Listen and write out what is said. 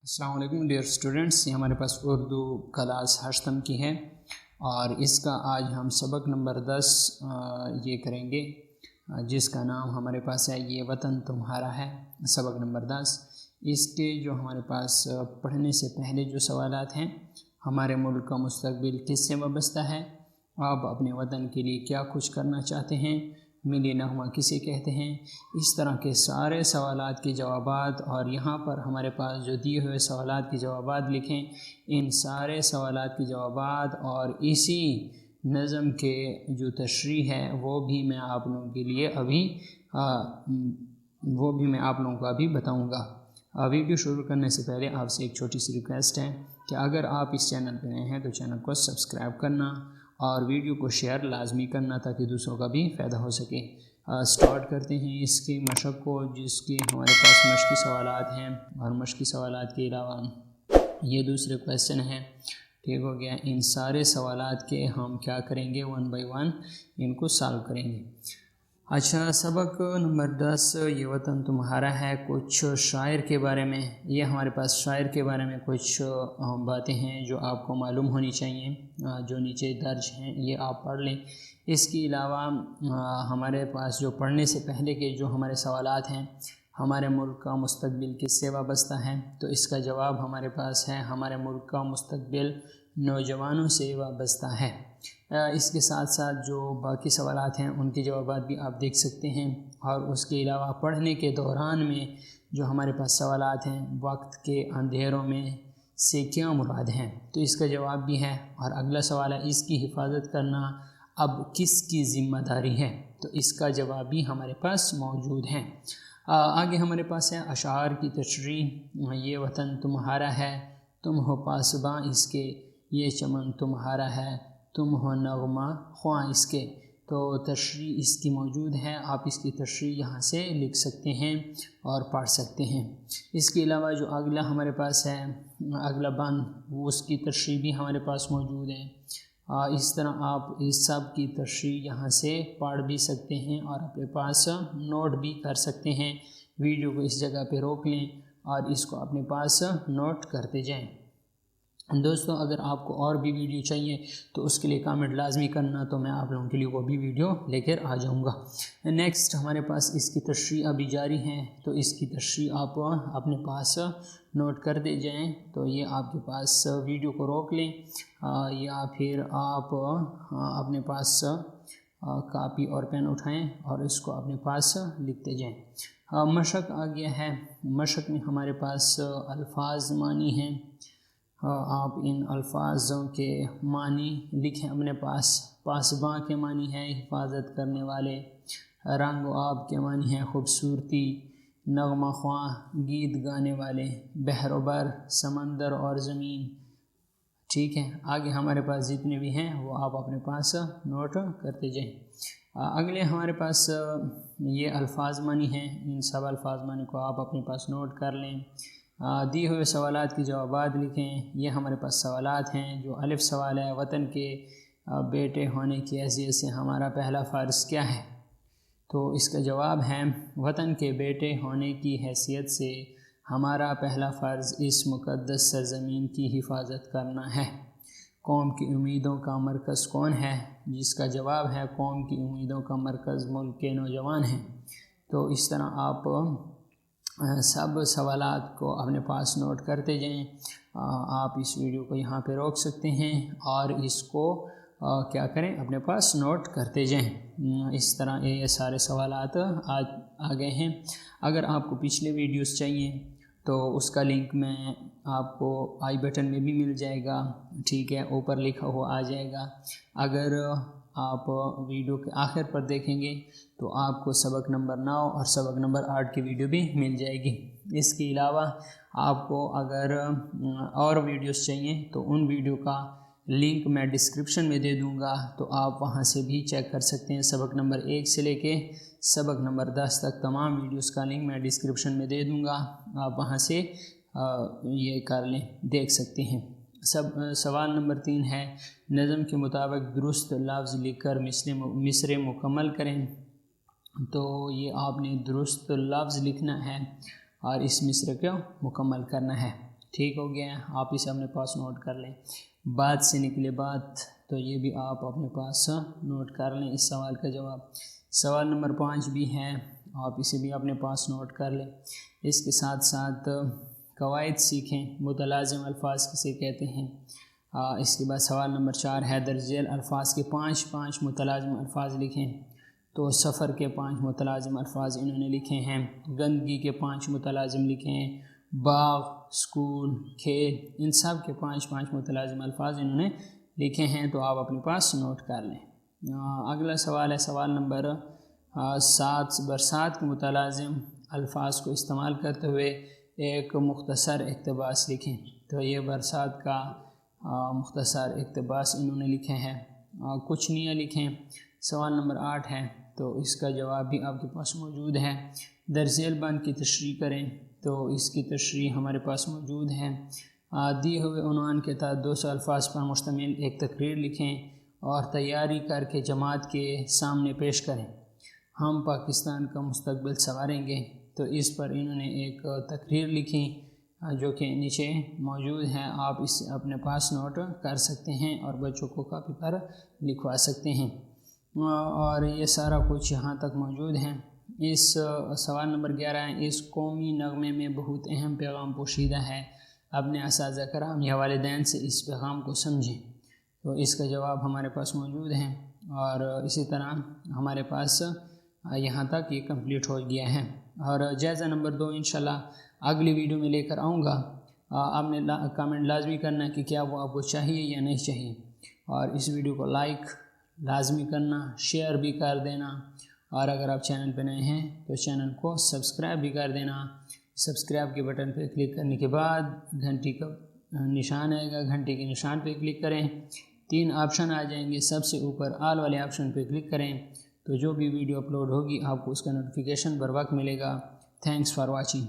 अस्सलाम वालेकुम dear students, ये हमारे पास उर्दू क्लास हश्तम की है और इसका आज हम सबक नंबर 10 ये करेंगे जिसका नाम हमारे पास है ये वतन तुम्हारा है। सबक नंबर 10 इसके जो हमारे पास पढ़ने से पहले जो सवालात हैं, हमारे मुल्क का मुस्तकबिल किससे वाबस्ता है, आप अपने वतन के लिए क्या कुछ करना चाहते हैं, मिली नगमा किसे कहते हैं, इस तरह के सारे सवालात के जवाबात और यहाँ पर हमारे पास जो दिए हुए सवालात के जवाबात लिखें, इन सारे सवालात के जवाबात और इसी नज़म के जो तशरीह है वो भी मैं आप लोगों के लिए अभी बताऊँगा। वीडियो शुरू करने से पहले आपसे एक छोटी सी रिक्वेस्ट है कि अगर आप इस चैनल पर नए हैं तो चैनल को सब्सक्राइब करना और वीडियो को शेयर लाजमी करना ताकि दूसरों का भी फ़ायदा हो सके। स्टार्ट करते हैं इसकी मशक़ को, जिसकी हमारे पास मशक़ी सवालात हैं और मशक़ी सवालात के अलावा ये दूसरे क्वेश्चन हैं। ठीक हो गया। इन सारे सवालात के हम क्या करेंगे, 1 बाय 1 इनको सॉल्व करेंगे। अच्छा, सबक नंबर 10 ये वतन तुम्हारा है। कुछ शायर के बारे में, ये हमारे पास शायर के बारे में कुछ बातें हैं जो आपको मालूम होनी चाहिए, जो नीचे दर्ज हैं ये आप पढ़ लें। इसके अलावा हमारे पास जो पढ़ने से पहले के जो हमारे सवालात हैं, हमारे मुल्क का मुस्तकबिल किससे वाबस्ता है, तो इसका जवाब हमारे पास है हमारे मुल्क का मुस्तकबिल नौजवानों से वाबस्ता है। इसके साथ साथ जो बाकी सवालात हैं उनके जवाबात भी आप देख सकते हैं। और उसके अलावा पढ़ने के दौरान में जो हमारे पास सवालात हैं, वक्त के अंधेरों में से क्या मुराद हैं, तो इसका जवाब भी है। और अगला सवाल है, इसकी हिफाजत करना अब किसकी ज़िम्मेदारी है, तो इसका जवाब भी हमारे पास मौजूद है। आगे हमारे पास है अशार की तशरीह। ये वतन तुम्हारा है, तुम हो पासबां इसके, ये चमन तुम्हारा है, तुम हो नगमा ख्वां इसके। तो तशरीह इसकी मौजूद है, आप इसकी तशरीह यहाँ से लिख सकते हैं और पढ़ सकते हैं। इसके अलावा जो अगला हमारे पास है, अगला बंद, वो उसकी तशरीह भी हमारे पास मौजूद है। इस तरह आप इस सब की तशरीह यहाँ से पढ़ भी सकते हैं और अपने पास नोट भी कर सकते हैं। वीडियो को इस जगह पे रोक लें और इसको अपने पास नोट करते जाएं। दोस्तों, अगर आपको और भी वीडियो चाहिए तो उसके लिए कमेंट लाजमी करना, तो मैं आप लोगों के लिए वो भी वीडियो लेकर आ जाऊंगा। नेक्स्ट हमारे पास इसकी तशरीह अभी जारी है, तो इसकी तशरीह आप अपने पास नोट कर दे जाएं। तो ये आपके पास वीडियो को रोक लें या फिर आप अपने पास कापी और पेन उठाएं और इसको अपने पास लिखते जाएं। मशक़ आ गया है। मशक़ में हमारे पास अल्फाज मानी हैं। आप इन अल्फाजों के मानी लिखें अपने पास। पासबां के मानी है हिफाजत करने वाले, रंग आब के मानी है खूबसूरती, नगमा ख्वां गीत गाने वाले, बहरोबर समंदर और ज़मीन। ठीक है, आगे हमारे पास जितने भी हैं वो आप अपने पास नोट करते जाएं। अगले हमारे पास ये अल्फाज मानी हैं, इन सब अल्फाज मानी को आप अपने पास नोट कर लें। दिए हुए सवालात के जवाबात लिखें। ये हमारे पास सवालात हैं। जो अलिफ सवाल है, वतन के बेटे होने की हैसियत से हमारा पहला फ़र्ज़ क्या है, तो इसका जवाब है वतन के बेटे होने की हैसियत से हमारा पहला फ़र्ज़ इस मुक़द्दस सरज़मीन की हिफाजत करना है। कौम की उम्मीदों का मरकज़ कौन है, जिसका जवाब है कौम की उम्मीदों का मरकज़ मुल्क के नौजवान हैं। तो इस तरह आप सब सवालात को अपने पास नोट करते जाएं। आप इस वीडियो को यहाँ पे रोक सकते हैं और इसको क्या करें, अपने पास नोट करते जाएं। इस तरह ये सारे सवालात आज आ गए हैं। अगर आपको पिछले वीडियोस चाहिए तो उसका लिंक मैं आपको आई बटन में भी मिल जाएगा। ठीक है, ऊपर लिखा हुआ आ जाएगा। अगर आप वीडियो के आखिर पर देखेंगे तो आपको सबक नंबर 9 और सबक नंबर 8 की वीडियो भी मिल जाएगी। इसके अलावा आपको अगर और वीडियोस चाहिए तो उन वीडियो का लिंक मैं डिस्क्रिप्शन में दे दूंगा, तो आप वहां से भी चेक कर सकते हैं। सबक नंबर 1 से लेके सबक नंबर 10 तक तमाम वीडियोस का लिंक मैं डिस्क्रिप्शन में दे दूंगा, आप वहां से ये कर लें, देख सकते हैं। सवाल नंबर 3 है, नज़म के मुताबिक दुरुस्त लफ्ज़ लिखकर मिसरे मुकम्मल करें। तो ये आपने दुरुस्त लफ्ज़ लिखना है और इस मिसरे को मुकम्मल करना है। ٹھیک ہو گیا ہے، آپ اسے اپنے پاس نوٹ کر لیں۔ بات سے نکلے بات، تو یہ بھی آپ اپنے پاس نوٹ کر لیں اس سوال کا جواب۔ سوال نمبر 5 بھی ہے، آپ اسے بھی اپنے پاس نوٹ کر لیں۔ اس کے ساتھ ساتھ قواعد سیکھیں، متلازم الفاظ کسے کہتے ہیں۔ اس کے بعد سوال نمبر 4 ہے، درج ذیل الفاظ کے 5 متلازم الفاظ لکھیں۔ تو سفر کے 5 متلازم الفاظ انہوں نے لکھے ہیں، گندگی کے 5 متلازم لکھیں، باغ، اسکول، کھیل، ان سب کے 5 متلازم الفاظ انہوں نے لکھے ہیں، تو آپ اپنے پاس نوٹ کر لیں۔ اگلا سوال ہے سوال نمبر 7، برسات کے متلازم الفاظ کو استعمال کرتے ہوئے ایک مختصر اقتباس لکھیں۔ تو یہ برسات کا مختصر اقتباس انہوں نے لکھے ہیں، کچھ نہیں لکھیں۔ سوال نمبر 8 ہے، تو اس کا جواب بھی آپ کے پاس موجود ہے۔ درج ذیل بند کی تشریح کریں، تو اس کی تشریح ہمارے پاس موجود ہے۔ دیے ہوئے عنوان کے تحت 200 الفاظ پر مشتمل ایک تقریر لکھیں اور تیاری کر کے جماعت کے سامنے پیش کریں۔ ہم پاکستان کا مستقبل سنواریں گے، تو اس پر انہوں نے ایک تقریر لکھی جو کہ نیچے موجود ہے، آپ اسے اپنے پاس نوٹ کر سکتے ہیں اور بچوں کو کاپی پر لکھوا سکتے ہیں، اور یہ سارا کچھ یہاں تک موجود ہے۔ اس سوال نمبر 11 ہے، اس قومی نغمے میں بہت اہم پیغام پوشیدہ ہے، اپنے اساتذہ کرام یا والدین سے اس پیغام کو سمجھیں۔ تو اس کا جواب ہمارے پاس موجود ہے، اور اسی طرح ہمارے پاس یہاں تک یہ کمپلیٹ ہو گیا ہے۔ اور جائزہ نمبر 2 انشاءاللہ اگلی ویڈیو میں لے کر آؤں گا۔ آپ نے کامنٹ لازمی کرنا ہے کہ کیا وہ آپ کو چاہیے یا نہیں چاہیے، اور اس ویڈیو کو لائک لازمی کرنا، شیئر بھی کر دینا، اور اگر آپ چینل پہ نئے ہیں تو چینل کو سبسکرائب بھی کر دینا۔ سبسکرائب کے بٹن پہ کلک کرنے کے بعد گھنٹی کا نشان آئے گا، گھنٹی کے نشان پہ کلک کریں، 3 آپشن آ جائیں گے، سب سے اوپر آل والے آپشن پہ کلک کریں، تو جو بھی ویڈیو اپلوڈ ہوگی آپ کو اس کا نوٹیفیکیشن بر وقت ملے گا۔ Thanks for watching.